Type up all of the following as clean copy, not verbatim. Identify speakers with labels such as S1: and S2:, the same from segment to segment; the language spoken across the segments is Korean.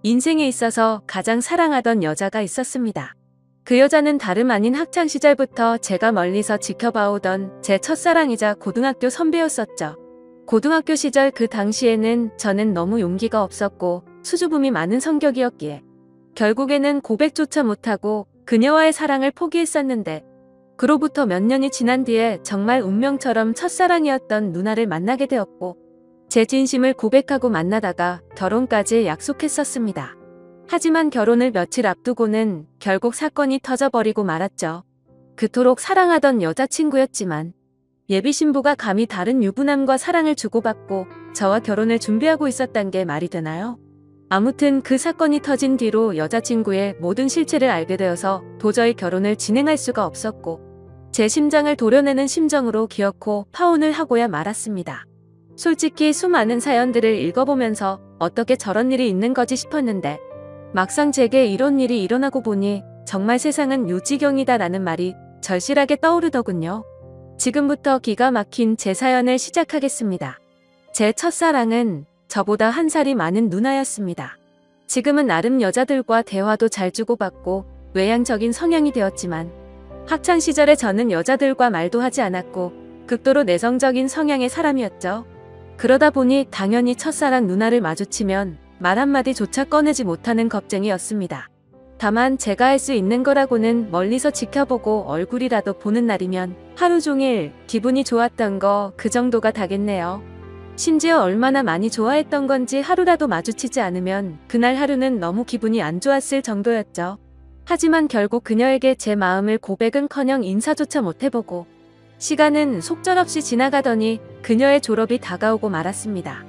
S1: 인생에 있어서 가장 사랑하던 여자가 있었습니다. 그 여자는 다름 아닌 학창시절부터 제가 멀리서 지켜봐오던 제 첫사랑이자 고등학교 선배였었죠. 고등학교 시절 그 당시에는 저는 너무 용기가 없었고 수줍음이 많은 성격이었기에 결국에는 고백조차 못하고 그녀와의 사랑을 포기했었는데, 그로부터 몇 년이 지난 뒤에 정말 운명처럼 첫사랑이었던 누나를 만나게 되었고 제 진심을 고백하고 만나다가 결혼까지 약속했었습니다. 하지만 결혼을 며칠 앞두고는 결국 사건이 터져버리고 말았죠. 그토록 사랑하던 여자친구였지만 예비 신부가 감히 다른 유부남과 사랑을 주고받고 저와 결혼을 준비하고 있었단 게 말이 되나요? 아무튼 그 사건이 터진 뒤로 여자친구의 모든 실체를 알게 되어서 도저히 결혼을 진행할 수가 없었고 제 심장을 도려내는 심정으로 기어코 파혼을 하고야 말았습니다. 솔직히 수많은 사연들을 읽어보면서 어떻게 저런 일이 있는 거지 싶었는데 막상 제게 이런 일이 일어나고 보니 정말 세상은 요지경이다라는 말이 절실하게 떠오르더군요. 지금부터 기가 막힌 제 사연을 시작하겠습니다. 제 첫사랑은 저보다 한 살이 많은 누나였습니다. 지금은 나름 여자들과 대화도 잘 주고받고 외향적인 성향이 되었지만 학창시절에 저는 여자들과 말도 하지 않았고 극도로 내성적인 성향의 사람이었죠. 그러다 보니 당연히 첫사랑 누나를 마주치면 말 한마디조차 꺼내지 못하는 겁쟁이였습니다. 다만 제가 할 수 있는 거라고는 멀리서 지켜보고 얼굴이라도 보는 날이면 하루 종일 기분이 좋았던 거 그 정도가 다겠네요. 심지어 얼마나 많이 좋아했던 건지 하루라도 마주치지 않으면 그날 하루는 너무 기분이 안 좋았을 정도였죠. 하지만 결국 그녀에게 제 마음을 고백은커녕 인사조차 못해보고 시간은 속절없이 지나가더니 그녀의 졸업이 다가오고 말았습니다.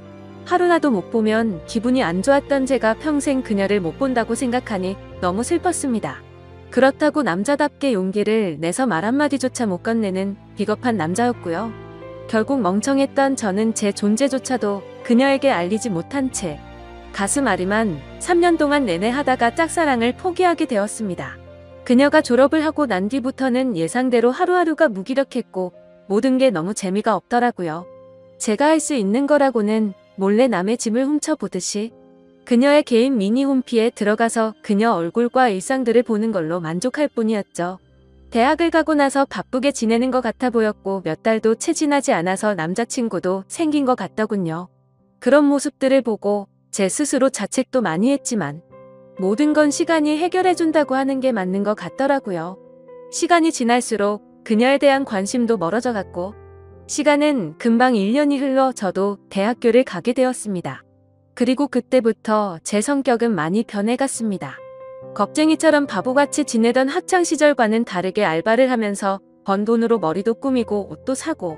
S1: 하루라도 못 보면 기분이 안 좋았던 제가 평생 그녀를 못 본다고 생각하니 너무 슬펐습니다. 그렇다고 남자답게 용기를 내서 말 한마디조차 못 건네는 비겁한 남자였고요. 결국 멍청했던 저는 제 존재조차도 그녀에게 알리지 못한 채 가슴 아리만 3년 동안 내내 하다가 짝사랑을 포기하게 되었습니다. 그녀가 졸업을 하고 난 뒤부터는 예상대로 하루하루가 무기력했고 모든 게 너무 재미가 없더라고요. 제가 할 수 있는 거라고는 몰래 남의 짐을 훔쳐보듯이 그녀의 개인 미니 홈피에 들어가서 그녀 얼굴과 일상들을 보는 걸로 만족할 뿐이었죠. 대학을 가고 나서 바쁘게 지내는 것 같아 보였고 몇 달도 채 지나지 않아서 남자친구도 생긴 것 같더군요. 그런 모습들을 보고 제 스스로 자책도 많이 했지만 모든 건 시간이 해결해준다고 하는 게 맞는 것 같더라고요. 시간이 지날수록 그녀에 대한 관심도 멀어져 갔고 시간은 금방 1년이 흘러 저도 대학교를 가게 되었습니다. 그리고 그때부터 제 성격은 많이 변해갔습니다. 겁쟁이처럼 바보같이 지내던 학창시절과는 다르게 알바를 하면서 번 돈으로 머리도 꾸미고 옷도 사고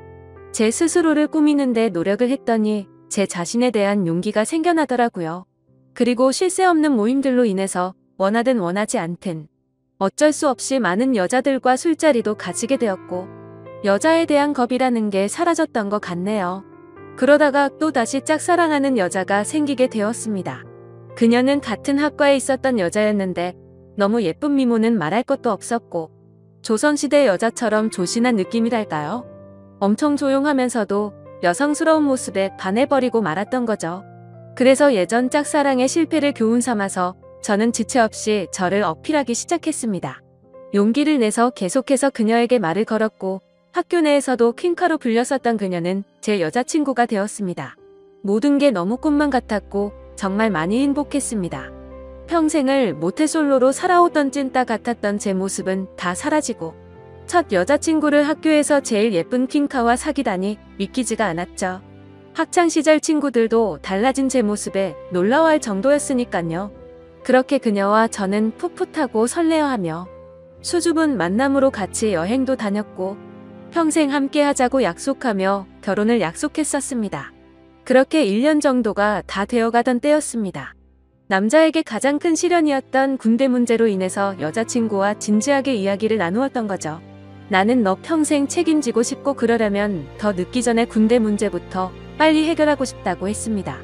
S1: 제 스스로를 꾸미는데 노력을 했더니 제 자신에 대한 용기가 생겨나더라고요. 그리고 쉴 새 없는 모임들로 인해서 원하든 원하지 않든 어쩔 수 없이 많은 여자들과 술자리도 가지게 되었고 여자에 대한 겁이라는 게 사라졌던 것 같네요. 그러다가 또다시 짝사랑하는 여자가 생기게 되었습니다. 그녀는 같은 학과에 있었던 여자였는데 너무 예쁜 미모는 말할 것도 없었고 조선시대 여자처럼 조신한 느낌이랄까요? 엄청 조용하면서도 여성스러운 모습에 반해버리고 말았던 거죠. 그래서 예전 짝사랑의 실패를 교훈 삼아서 저는 지체 없이 저를 어필하기 시작했습니다. 용기를 내서 계속해서 그녀에게 말을 걸었고 학교 내에서도 퀸카로 불렸었던 그녀는 제 여자친구가 되었습니다. 모든 게 너무 꿈만 같았고 정말 많이 행복했습니다. 평생을 모태솔로로 살아오던 찐따 같았던 제 모습은 다 사라지고 첫 여자친구를 학교에서 제일 예쁜 퀸카와 사귀다니 믿기지가 않았죠. 학창시절 친구들도 달라진 제 모습에 놀라워할 정도였으니깐요. 그렇게 그녀와 저는 풋풋하고 설레어하며 수줍은 만남으로 같이 여행도 다녔고 평생 함께 하자고 약속하며 결혼을 약속했었습니다. 그렇게 1년 정도가 다 되어가던 때였습니다. 남자에게 가장 큰 시련이었던 군대 문제로 인해서 여자친구와 진지하게 이야기를 나누었던 거죠. 나는 너 평생 책임지고 싶고 그러려면 더 늦기 전에 군대 문제부터 빨리 해결하고 싶다고 했습니다.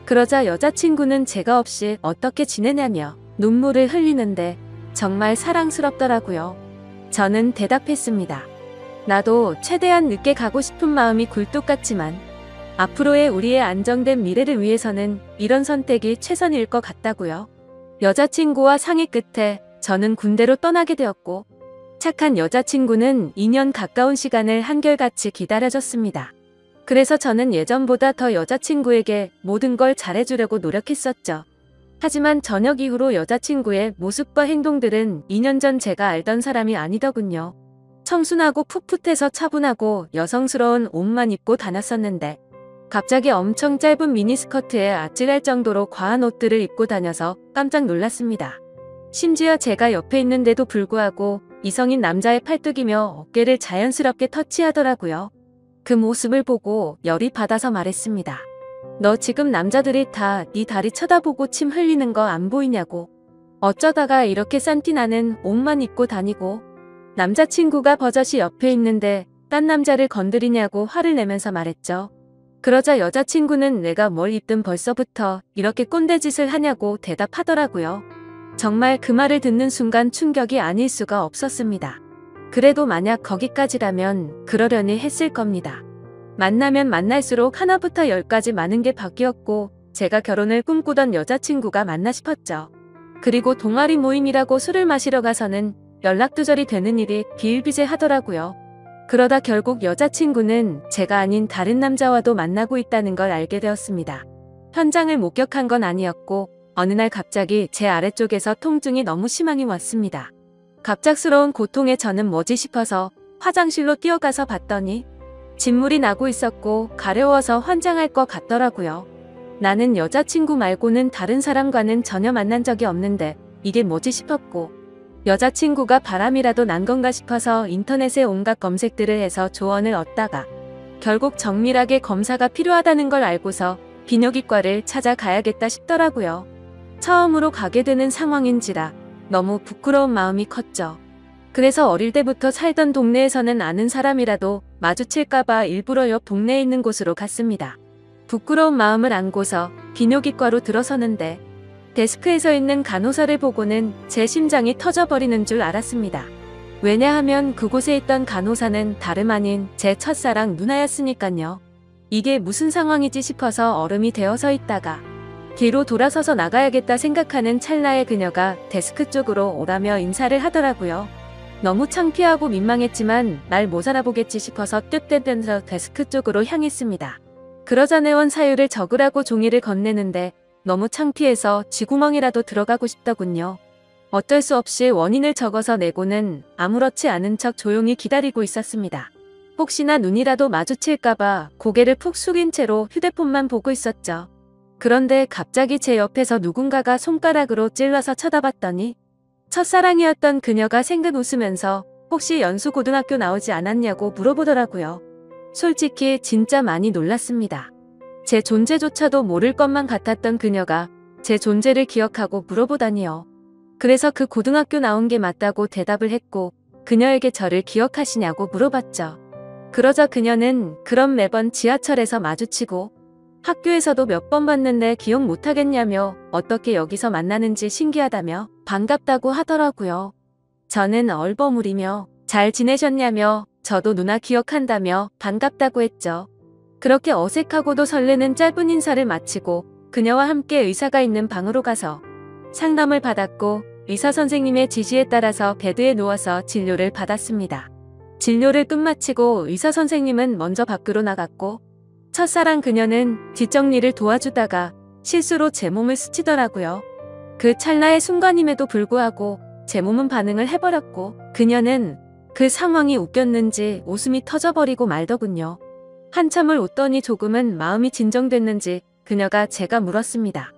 S1: 그러자 여자친구는 제가 없이 어떻게 지내냐며 눈물을 흘리는데 정말 사랑스럽더라고요. 저는 대답했습니다. 나도 최대한 늦게 가고 싶은 마음이 굴뚝 같지만 앞으로의 우리의 안정된 미래를 위해서는 이런 선택이 최선일 것 같다고요. 여자친구와 상의 끝에 저는 군대로 떠나게 되었고 착한 여자친구는 2년 가까운 시간을 한결같이 기다려줬습니다. 그래서 저는 예전보다 더 여자친구에게 모든 걸 잘해주려고 노력했었죠. 하지만 저녁 이후로 여자친구의 모습과 행동들은 2년 전 제가 알던 사람이 아니더군요. 청순하고 풋풋해서 차분하고 여성스러운 옷만 입고 다녔었는데 갑자기 엄청 짧은 미니스커트에 아찔할 정도로 과한 옷들을 입고 다녀서 깜짝 놀랐습니다. 심지어 제가 옆에 있는데도 불구하고 이성인 남자의 팔뚝이며 어깨를 자연스럽게 터치하더라고요. 그 모습을 보고 열이 받아서 말했습니다. 너 지금 남자들이 다 네 다리 쳐다보고 침 흘리는 거 안 보이냐고. 어쩌다가 이렇게 싼티 나는 옷만 입고 다니고. 남자친구가 버젓이 옆에 있는데 딴 남자를 건드리냐고 화를 내면서 말했죠. 그러자 여자친구는 내가 뭘 입든 벌써부터 이렇게 꼰대짓을 하냐고 대답하더라고요. 정말 그 말을 듣는 순간 충격이 아닐 수가 없었습니다. 그래도 만약 거기까지라면 그러려니 했을 겁니다. 만나면 만날수록 하나부터 10까지 많은 게 바뀌었고 제가 결혼을 꿈꾸던 여자친구가 맞나 싶었죠. 그리고 동아리 모임이라고 술을 마시러 가서는 연락두절이 되는 일이 비일비재하더라고요. 그러다 결국 여자친구는 제가 아닌 다른 남자와도 만나고 있다는 걸 알게 되었습니다. 현장을 목격한 건 아니었고 어느 날 갑자기 제 아래쪽에서 통증이 너무 심하게 왔습니다. 갑작스러운 고통에 저는 뭐지 싶어서 화장실로 뛰어가서 봤더니 진물이 나고 있었고 가려워서 환장할 것 같더라고요. 나는 여자친구 말고는 다른 사람과는 전혀 만난 적이 없는데 이게 뭐지 싶었고 여자친구가 바람이라도 난 건가 싶어서 인터넷에 온갖 검색들을 해서 조언을 얻다가 결국 정밀하게 검사가 필요하다는 걸 알고서 비뇨기과를 찾아가야겠다 싶더라고요. 처음으로 가게 되는 상황인지라 너무 부끄러운 마음이 컸죠. 그래서 어릴 때부터 살던 동네에서는 아는 사람이라도 마주칠까봐 일부러 옆 동네에 있는 곳으로 갔습니다. 부끄러운 마음을 안고서 비뇨기과로 들어서는데 데스크에 서 있는 간호사를 보고는 제 심장이 터져버리는 줄 알았습니다. 왜냐하면 그곳에 있던 간호사는 다름 아닌 제 첫사랑 누나였으니깐요. 이게 무슨 상황이지 싶어서 얼음이 되어 서 있다가 뒤로 돌아서서 나가야겠다 생각하는 찰나에 그녀가 데스크 쪽으로 오라며 인사를 하더라고요. 너무 창피하고 민망했지만 날 못 알아보겠지 싶어서 뙤뙤뙤 데스크 쪽으로 향했습니다. 그러자 내원 사유를 적으라고 종이를 건네는데 너무 창피해서 쥐구멍이라도 들어가고 싶더군요. 어쩔 수 없이 원인을 적어서 내고는 아무렇지 않은 척 조용히 기다리고 있었습니다. 혹시나 눈이라도 마주칠까봐 고개를 푹 숙인 채로 휴대폰만 보고 있었죠. 그런데 갑자기 제 옆에서 누군가가 손가락으로 찔러서 쳐다봤더니 첫사랑이었던 그녀가 생긋 웃으면서 혹시 연수고등학교 나오지 않았냐고 물어보더라고요. 솔직히 진짜 많이 놀랐습니다. 제 존재조차도 모를 것만 같았던 그녀가 제 존재를 기억하고 물어보다니요. 그래서 그 고등학교 나온 게 맞다고 대답을 했고 그녀에게 저를 기억하시냐고 물어봤죠. 그러자 그녀는 그럼 매번 지하철에서 마주치고 학교에서도 몇 번 봤는데 기억 못하겠냐며 어떻게 여기서 만나는지 신기하다며 반갑다고 하더라고요. 저는 얼버무리며 잘 지내셨냐며 저도 누나 기억한다며 반갑다고 했죠. 그렇게 어색하고도 설레는 짧은 인사를 마치고 그녀와 함께 의사가 있는 방으로 가서 상담을 받았고 의사 선생님의 지시에 따라서 베드에 누워서 진료를 받았습니다. 진료를 끝마치고 의사 선생님은 먼저 밖으로 나갔고 첫사랑 그녀는 뒷정리를 도와주다가 실수로 제 몸을 스치더라고요. 그 찰나의 순간임에도 불구하고 제 몸은 반응을 해버렸고 그녀는 그 상황이 웃겼는지 웃음이 터져버리고 말더군요. 한참을 웃더니 조금은 마음이 진정됐는지 그녀가 제가 물었습니다.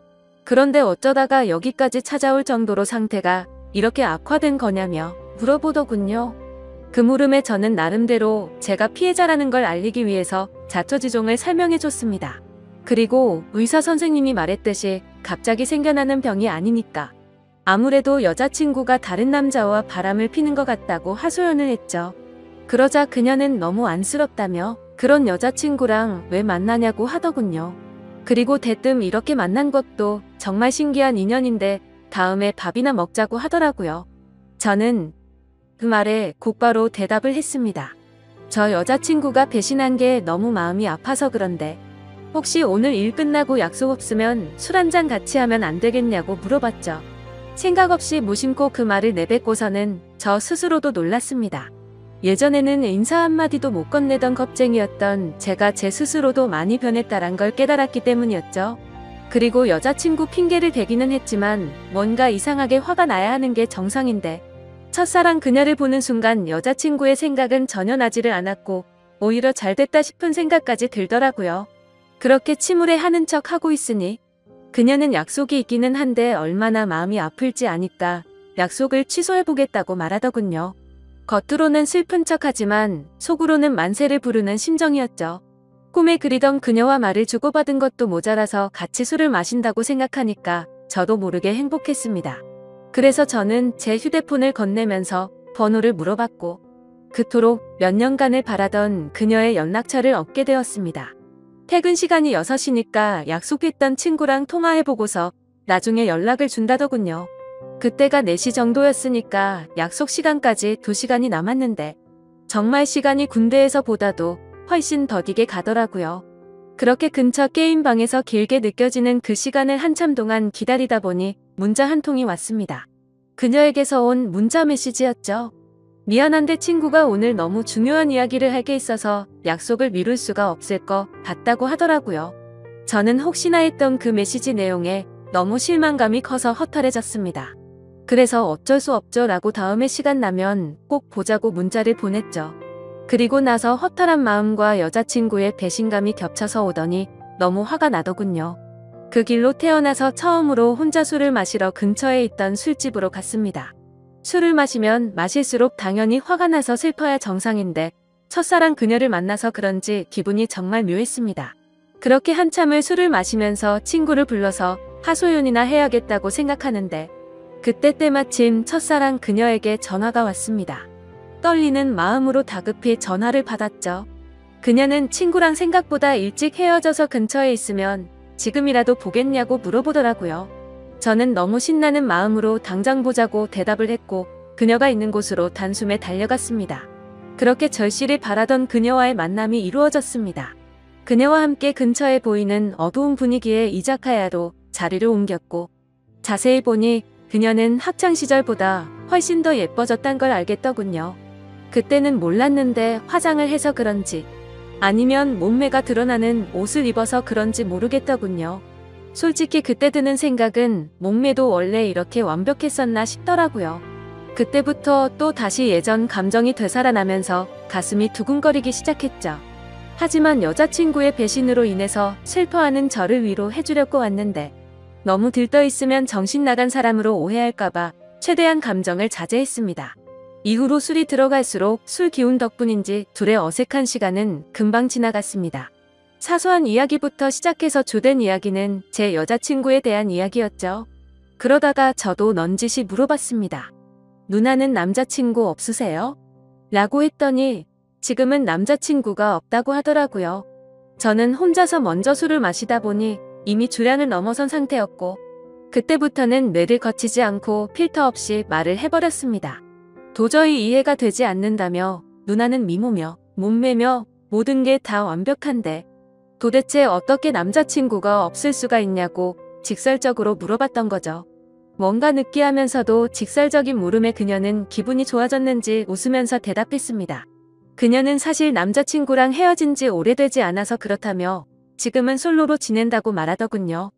S1: 그런데 어쩌다가 여기까지 찾아올 정도로 상태가 이렇게 악화된 거냐며 물어보더군요. 그 물음에 저는 나름대로 제가 피해자라는 걸 알리기 위해서 자초지종을 설명해줬습니다. 그리고 의사 선생님이 말했듯이 갑자기 생겨나는 병이 아니니까 아무래도 여자친구가 다른 남자와 바람을 피는 것 같다고 하소연을 했죠. 그러자 그녀는 너무 안쓰럽다며 그런 여자친구랑 왜 만나냐고 하더군요. 그리고 대뜸 이렇게 만난 것도 정말 신기한 인연인데 다음에 밥이나 먹자고 하더라고요. 저는 그 말에 곧바로 대답을 했습니다. 저 여자친구가 배신한 게 너무 마음이 아파서 그런데 혹시 오늘 일 끝나고 약속 없으면 술 한잔 같이 하면 안 되겠냐고 물어봤죠. 생각 없이 무심코 그 말을 내뱉고서는 저 스스로도 놀랐습니다. 예전에는 인사 한마디도 못 건네던 겁쟁이였던 제가 제 스스로도 많이 변했다란 걸 깨달았기 때문이었죠. 그리고 여자친구 핑계를 대기는 했지만 뭔가 이상하게 화가 나야 하는 게 정상인데 첫사랑 그녀를 보는 순간 여자친구의 생각은 전혀 나지를 않았고 오히려 잘됐다 싶은 생각까지 들더라고요. 그렇게 침울해하는 척 하고 있으니 그녀는 약속이 있기는 한데 얼마나 마음이 아플지 아니까 약속을 취소해보겠다고 말하더군요. 겉으로는 슬픈 척하지만 속으로는 만세를 부르는 심정이었죠. 꿈에 그리던 그녀와 말을 주고받은 것도 모자라서 같이 술을 마신다고 생각하니까 저도 모르게 행복했습니다. 그래서 저는 제 휴대폰을 건네면서 번호를 물어봤고 그토록 몇 년간을 바라던 그녀의 연락처를 얻게 되었습니다. 퇴근 시간이 6시니까 약속했던 친구랑 통화해보고서 나중에 연락을 준다더군요. 그때가 4시 정도였으니까 약속 시간까지 2시간이 남았는데 정말 시간이 군대에서 보다도 훨씬 더디게 가더라고요. 그렇게 근처 게임방에서 길게 느껴지는 그 시간을 한참 동안 기다리다 보니 문자 한 통이 왔습니다. 그녀에게서 온 문자 메시지였죠. 미안한데 친구가 오늘 너무 중요한 이야기를 할 게 있어서 약속을 미룰 수가 없을 것 같다고 하더라고요. 저는 혹시나 했던 그 메시지 내용에 너무 실망감이 커서 허탈해졌습니다. 그래서 어쩔 수 없죠 라고 다음에 시간 나면 꼭 보자고 문자를 보냈죠. 그리고 나서 허탈한 마음과 여자친구의 배신감이 겹쳐서 오더니 너무 화가 나더군요. 그 길로 태어나서 처음으로 혼자 술을 마시러 근처에 있던 술집으로 갔습니다. 술을 마시면 마실수록 당연히 화가 나서 슬퍼야 정상인데 첫사랑 그녀를 만나서 그런지 기분이 정말 묘했습니다. 그렇게 한참을 술을 마시면서 친구를 불러서 하소연이나 해야겠다고 생각하는데 그때 때마침 첫사랑 그녀에게 전화가 왔습니다. 떨리는 마음으로 다급히 전화를 받았죠. 그녀는 친구랑 생각보다 일찍 헤어져서 근처에 있으면 지금이라도 보겠냐고 물어보더라고요. 저는 너무 신나는 마음으로 당장 보자고 대답을 했고 그녀가 있는 곳으로 단숨에 달려갔습니다. 그렇게 절실히 바라던 그녀와의 만남이 이루어졌습니다. 그녀와 함께 근처에 보이는 어두운 분위기의 이자카야로 자리를 옮겼고 자세히 보니 그녀는 학창시절보다 훨씬 더 예뻐졌단 걸 알겠더군요. 그때는 몰랐는데 화장을 해서 그런지 아니면 몸매가 드러나는 옷을 입어서 그런지 모르겠더군요. 솔직히 그때 드는 생각은 몸매도 원래 이렇게 완벽했었나 싶더라고요. 그때부터 또 다시 예전 감정이 되살아나면서 가슴이 두근거리기 시작했죠. 하지만 여자친구의 배신으로 인해서 슬퍼하는 저를 위로해주려고 왔는데 너무 들떠있으면 정신 나간 사람으로 오해할까봐 최대한 감정을 자제했습니다. 이후로 술이 들어갈수록 술 기운 덕분인지 둘의 어색한 시간은 금방 지나갔습니다. 사소한 이야기부터 시작해서 주된 이야기는 제 여자친구에 대한 이야기였죠. 그러다가 저도 넌지시 물어봤습니다. 누나는 남자친구 없으세요? 라고 했더니 지금은 남자친구가 없다고 하더라고요. 저는 혼자서 먼저 술을 마시다 보니 이미 주량을 넘어선 상태였고 그때부터는 뇌를 거치지 않고 필터 없이 말을 해버렸습니다. 도저히 이해가 되지 않는다며 누나는 미모며 몸매며 모든 게 다 완벽한데 도대체 어떻게 남자친구가 없을 수가 있냐고 직설적으로 물어봤던 거죠. 뭔가 느끼하면서도 직설적인 물음에 그녀는 기분이 좋아졌는지 웃으면서 대답했습니다. 그녀는 사실 남자친구랑 헤어진 지 오래되지 않아서 그렇다며 지금은 솔로로 지낸다고 말하더군요.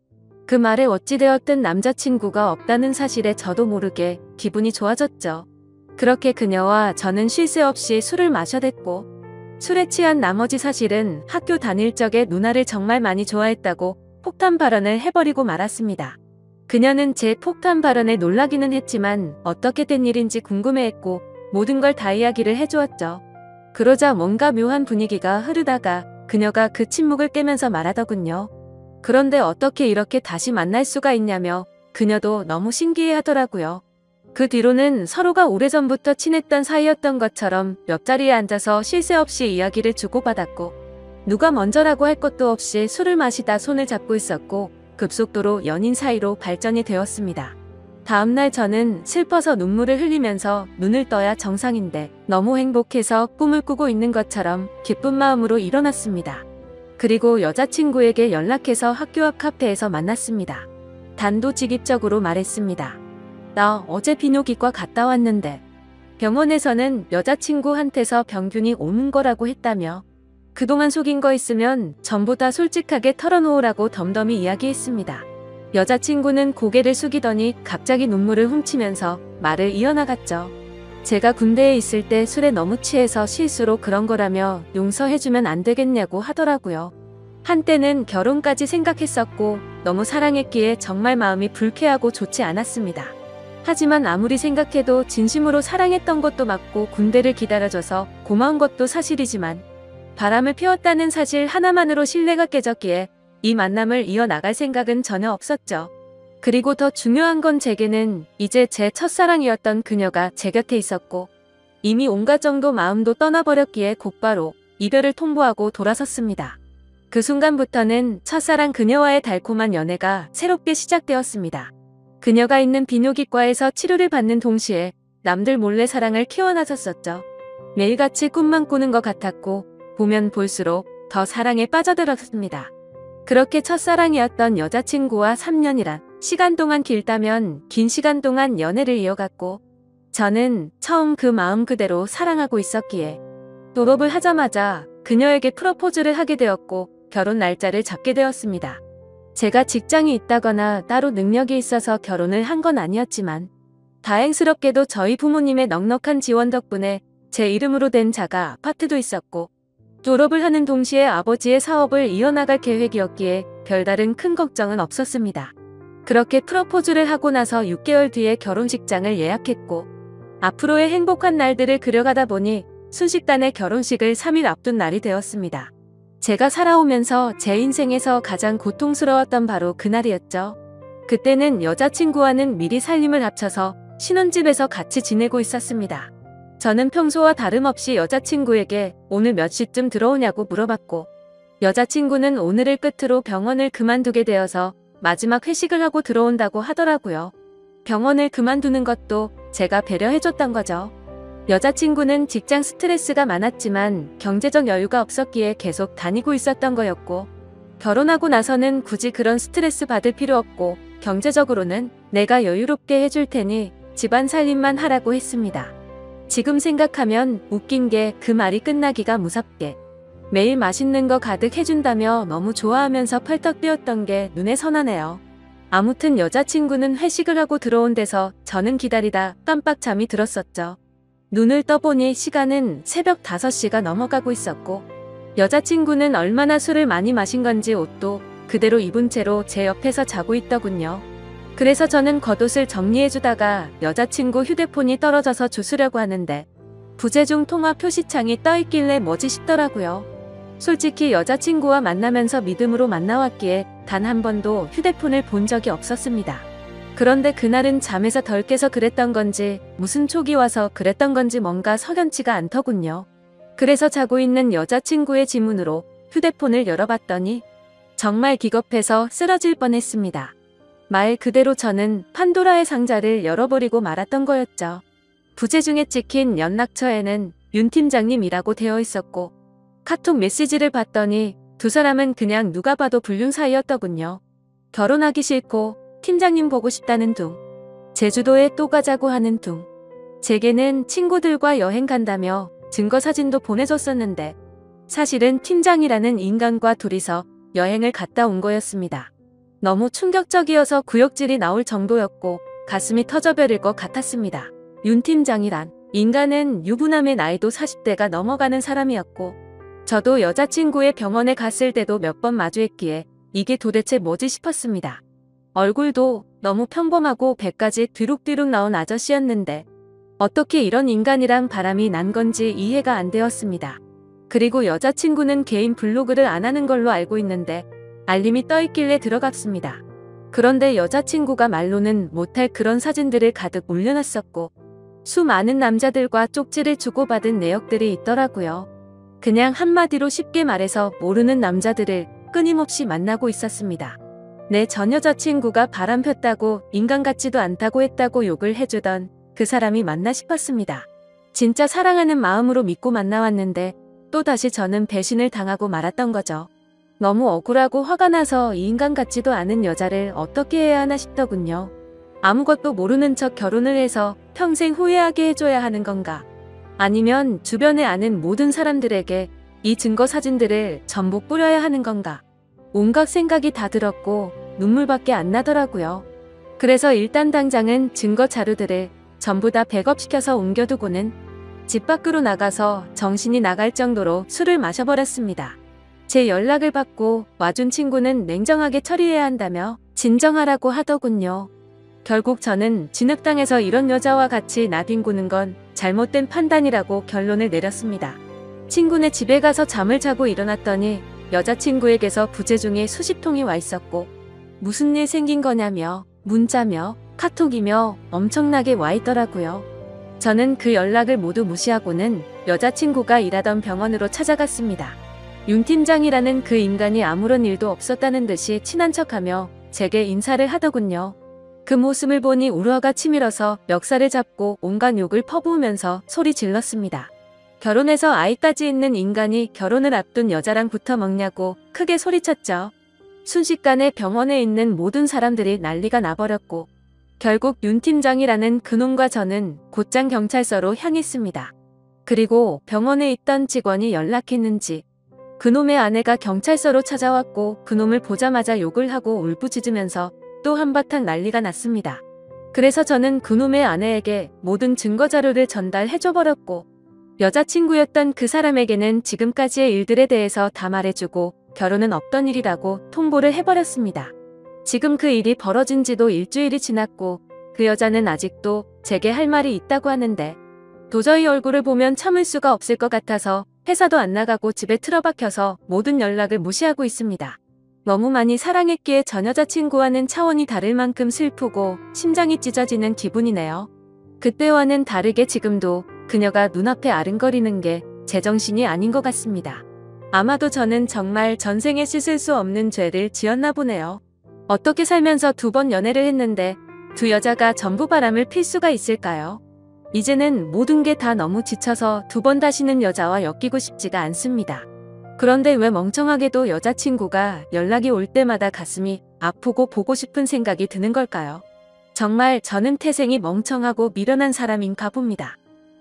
S1: 그 말에 어찌되었든 남자친구가 없다는 사실에 저도 모르게 기분이 좋아졌죠. 그렇게 그녀와 저는 쉴 새 없이 술을 마셔댔고 술에 취한 나머지 사실은 학교 다닐 적에 누나를 정말 많이 좋아했다고 폭탄 발언을 해버리고 말았습니다. 그녀는 제 폭탄 발언에 놀라기는 했지만 어떻게 된 일인지 궁금해했고 모든 걸 다 이야기를 해주었죠. 그러자 뭔가 묘한 분위기가 흐르다가 그녀가 그 침묵을 깨면서 말하더군요. 그런데 어떻게 이렇게 다시 만날 수가 있냐며 그녀도 너무 신기해하더라고요. 그 뒤로는 서로가 오래전부터 친했던 사이였던 것처럼 옆자리에 앉아서 쉴 새 없이 이야기를 주고받았고 누가 먼저라고 할 것도 없이 술을 마시다 손을 잡고 있었고 급속도로 연인 사이로 발전이 되었습니다. 다음날 저는 슬퍼서 눈물을 흘리면서 눈을 떠야 정상인데 너무 행복해서 꿈을 꾸고 있는 것처럼 기쁜 마음으로 일어났습니다. 그리고 여자친구에게 연락해서 학교 앞 카페에서 만났습니다. 단도직입적으로 말했습니다. 나 어제 비뇨기과 갔다 왔는데 병원에서는 여자친구한테서 병균이 오는 거라고 했다며 그동안 속인 거 있으면 전부 다 솔직하게 털어놓으라고 덤덤히 이야기했습니다. 여자친구는 고개를 숙이더니 갑자기 눈물을 훔치면서 말을 이어나갔죠. 제가 군대에 있을 때 술에 너무 취해서 실수로 그런 거라며 용서해주면 안 되겠냐고 하더라고요. 한때는 결혼까지 생각했었고 너무 사랑했기에 정말 마음이 불쾌하고 좋지 않았습니다. 하지만 아무리 생각해도 진심으로 사랑했던 것도 맞고 군대를 기다려줘서 고마운 것도 사실이지만 바람을 피웠다는 사실 하나만으로 신뢰가 깨졌기에 이 만남을 이어나갈 생각은 전혀 없었죠. 그리고 더 중요한 건 제게는 이제 제 첫사랑이었던 그녀가 제 곁에 있었고 이미 온갖 정도 마음도 떠나버렸기에 곧바로 이별을 통보하고 돌아섰습니다. 그 순간부터는 첫사랑 그녀와의 달콤한 연애가 새롭게 시작되었습니다. 그녀가 있는 비뇨기과에서 치료를 받는 동시에 남들 몰래 사랑을 키워나섰었죠. 매일같이 꿈만 꾸는 것 같았고 보면 볼수록 더 사랑에 빠져들었습니다. 그렇게 첫사랑이었던 여자친구와 3년이란 시간 동안 길다면 긴 시간 동안 연애를 이어갔고 저는 처음 그 마음 그대로 사랑하고 있었기에 졸업을 하자마자 그녀에게 프로포즈를 하게 되었고 결혼 날짜를 잡게 되었습니다. 제가 직장이 있다거나 따로 능력이 있어서 결혼을 한 건 아니었지만 다행스럽게도 저희 부모님의 넉넉한 지원 덕분에 제 이름으로 된 자가 아파트도 있었고 졸업을 하는 동시에 아버지의 사업을 이어나갈 계획이었기에 별다른 큰 걱정은 없었습니다. 그렇게 프로포즈를 하고 나서 6개월 뒤에 결혼식장을 예약했고 앞으로의 행복한 날들을 그려가다 보니 순식간에 결혼식을 3일 앞둔 날이 되었습니다. 제가 살아오면서 제 인생에서 가장 고통스러웠던 바로 그날이었죠. 그때는 여자친구와는 미리 살림을 합쳐서 신혼집에서 같이 지내고 있었습니다. 저는 평소와 다름없이 여자친구에게 오늘 몇 시쯤 들어오냐고 물어봤고 여자친구는 오늘을 끝으로 병원을 그만두게 되어서 마지막 회식을 하고 들어온다고 하더라고요. 병원을 그만두는 것도 제가 배려해줬던 거죠. 여자친구는 직장 스트레스가 많았지만 경제적 여유가 없었기에 계속 다니고 있었던 거였고 결혼하고 나서는 굳이 그런 스트레스 받을 필요 없고 경제적으로는 내가 여유롭게 해줄 테니 집안 살림만 하라고 했습니다. 지금 생각하면 웃긴 게 그 말이 끝나기가 무섭게 매일 맛있는 거 가득 해준다며 너무 좋아하면서 펄떡 뛰었던 게 눈에 선하네요. 아무튼 여자친구는 회식을 하고 들어온 데서 저는 기다리다 깜빡 잠이 들었었죠. 눈을 떠보니 시간은 새벽 5시가 넘어가고 있었고 여자친구는 얼마나 술을 많이 마신 건지 옷도 그대로 입은 채로 제 옆에서 자고 있더군요. 그래서 저는 겉옷을 정리해주다가 여자친구 휴대폰이 떨어져서 주우려고 하는데 부재중 통화 표시창이 떠있길래 뭐지 싶더라고요. 솔직히 여자친구와 만나면서 믿음으로 만나왔기에 단 한 번도 휴대폰을 본 적이 없었습니다. 그런데 그날은 잠에서 덜 깨서 그랬던 건지 무슨 촉이 와서 그랬던 건지 뭔가 석연치가 않더군요. 그래서 자고 있는 여자친구의 지문으로 휴대폰을 열어봤더니 정말 기겁해서 쓰러질 뻔했습니다. 말 그대로 저는 판도라의 상자를 열어버리고 말았던 거였죠. 부재중에 찍힌 연락처에는 윤 팀장님이라고 되어 있었고 카톡 메시지를 봤더니 두 사람은 그냥 누가 봐도 불륜 사이였더군요. 결혼하기 싫고 팀장님 보고 싶다는 둥, 제주도에 또 가자고 하는 둥. 제게는 친구들과 여행 간다며 증거 사진도 보내줬었는데 사실은 팀장이라는 인간과 둘이서 여행을 갔다 온 거였습니다. 너무 충격적이어서 구역질이 나올 정도였고 가슴이 터져버릴 것 같았습니다. 윤 팀장이란 인간은 유부남의 나이도 40대가 넘어가는 사람이었고 저도 여자친구의 병원에 갔을 때도 몇 번 마주했기에 이게 도대체 뭐지 싶었습니다. 얼굴도 너무 평범하고 배까지 뒤룩뒤룩 나온 아저씨였는데 어떻게 이런 인간이랑 바람이 난 건지 이해가 안 되었습니다. 그리고 여자친구는 개인 블로그를 안 하는 걸로 알고 있는데 알림이 떠있길래 들어갔습니다. 그런데 여자친구가 말로는 못할 그런 사진들을 가득 올려놨었고 수많은 남자들과 쪽지를 주고받은 내역들이 있더라고요. 그냥 한마디로 쉽게 말해서 모르는 남자들을 끊임없이 만나고 있었습니다. 내 전 여자친구가 바람 폈다고 인간 같지도 않다고 했다고 욕을 해주던 그 사람이 맞나 싶었습니다. 진짜 사랑하는 마음으로 믿고 만나왔는데 또다시 저는 배신을 당하고 말았던 거죠. 너무 억울하고 화가 나서 이 인간 같지도 않은 여자를 어떻게 해야 하나 싶더군요. 아무것도 모르는 척 결혼을 해서 평생 후회하게 해줘야 하는 건가? 아니면 주변에 아는 모든 사람들에게 이 증거 사진들을 전부 뿌려야 하는 건가? 온갖 생각이 다 들었고 눈물밖에 안 나더라고요. 그래서 일단 당장은 증거 자료들을 전부 다 백업시켜서 옮겨두고는 집 밖으로 나가서 정신이 나갈 정도로 술을 마셔버렸습니다. 제 연락을 받고 와준 친구는 냉정하게 처리해야 한다며 진정하라고 하더군요. 결국 저는 진흙탕에서 이런 여자와 같이 나뒹구는 건 잘못된 판단이라고 결론을 내렸습니다. 친구네 집에 가서 잠을 자고 일어났더니 여자친구에게서 부재중에 수십 통이 와 있었고 무슨 일 생긴 거냐며 문자며 카톡이며 엄청나게 와 있더라고요. 저는 그 연락을 모두 무시하고는 여자친구가 일하던 병원으로 찾아갔습니다. 윤 팀장이라는 그 인간이 아무런 일도 없었다는 듯이 친한 척하며 제게 인사를 하더군요. 그 모습을 보니 우려가 치밀어서 멱살을 잡고 온갖 욕을 퍼부으면서 소리 질렀습니다. 결혼해서 아이까지 있는 인간이 결혼을 앞둔 여자랑 붙어 먹냐고 크게 소리쳤죠. 순식간에 병원에 있는 모든 사람들이 난리가 나버렸고 결국 윤 팀장이라는 그놈과 저는 곧장 경찰서로 향했습니다. 그리고 병원에 있던 직원이 연락했는지 그놈의 아내가 경찰서로 찾아왔고 그놈을 보자마자 욕을 하고 울부짖으면서 또 한바탕 난리가 났습니다. 그래서 저는 그놈의 아내에게 모든 증거자료를 전달해줘버렸고 여자친구였던 그 사람에게는 지금까지의 일들에 대해서 다 말해주고 결혼은 없던 일이라고 통보를 해버렸습니다. 지금 그 일이 벌어진 지도 일주일이 지났고 그 여자는 아직도 제게 할 말이 있다고 하는데 도저히 얼굴을 보면 참을 수가 없을 것 같아서 회사도 안 나가고 집에 틀어박혀서 모든 연락을 무시하고 있습니다. 너무 많이 사랑했기에 전 여자친구와는 차원이 다를 만큼 슬프고 심장이 찢어지는 기분이네요. 그때와는 다르게 지금도 그녀가 눈앞에 아른거리는 게 제정신이 아닌 것 같습니다. 아마도 저는 정말 전생에 씻을 수 없는 죄를 지었나 보네요. 어떻게 살면서 2번 연애를 했는데 두 여자가 전부 바람을 필 수가 있을까요? 이제는 모든 게 다 너무 지쳐서 2번 다시는 여자와 엮이고 싶지가 않습니다. 그런데 왜 멍청하게도 여자친구가 연락이 올 때마다 가슴이 아프고 보고 싶은 생각이 드는 걸까요? 정말 저는 태생이 멍청하고 미련한 사람인가 봅니다.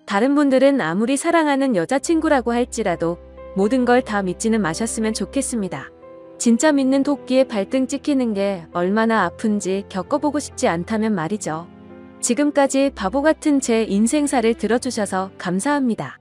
S1: 다른 분들은 아무리 사랑하는 여자친구라고 할지라도 모든 걸 다 믿지는 마셨으면 좋겠습니다. 진짜 믿는 도끼에 발등 찍히는 게 얼마나 아픈지 겪어보고 싶지 않다면 말이죠. 지금까지 바보 같은 제 인생사를 들어주셔서 감사합니다.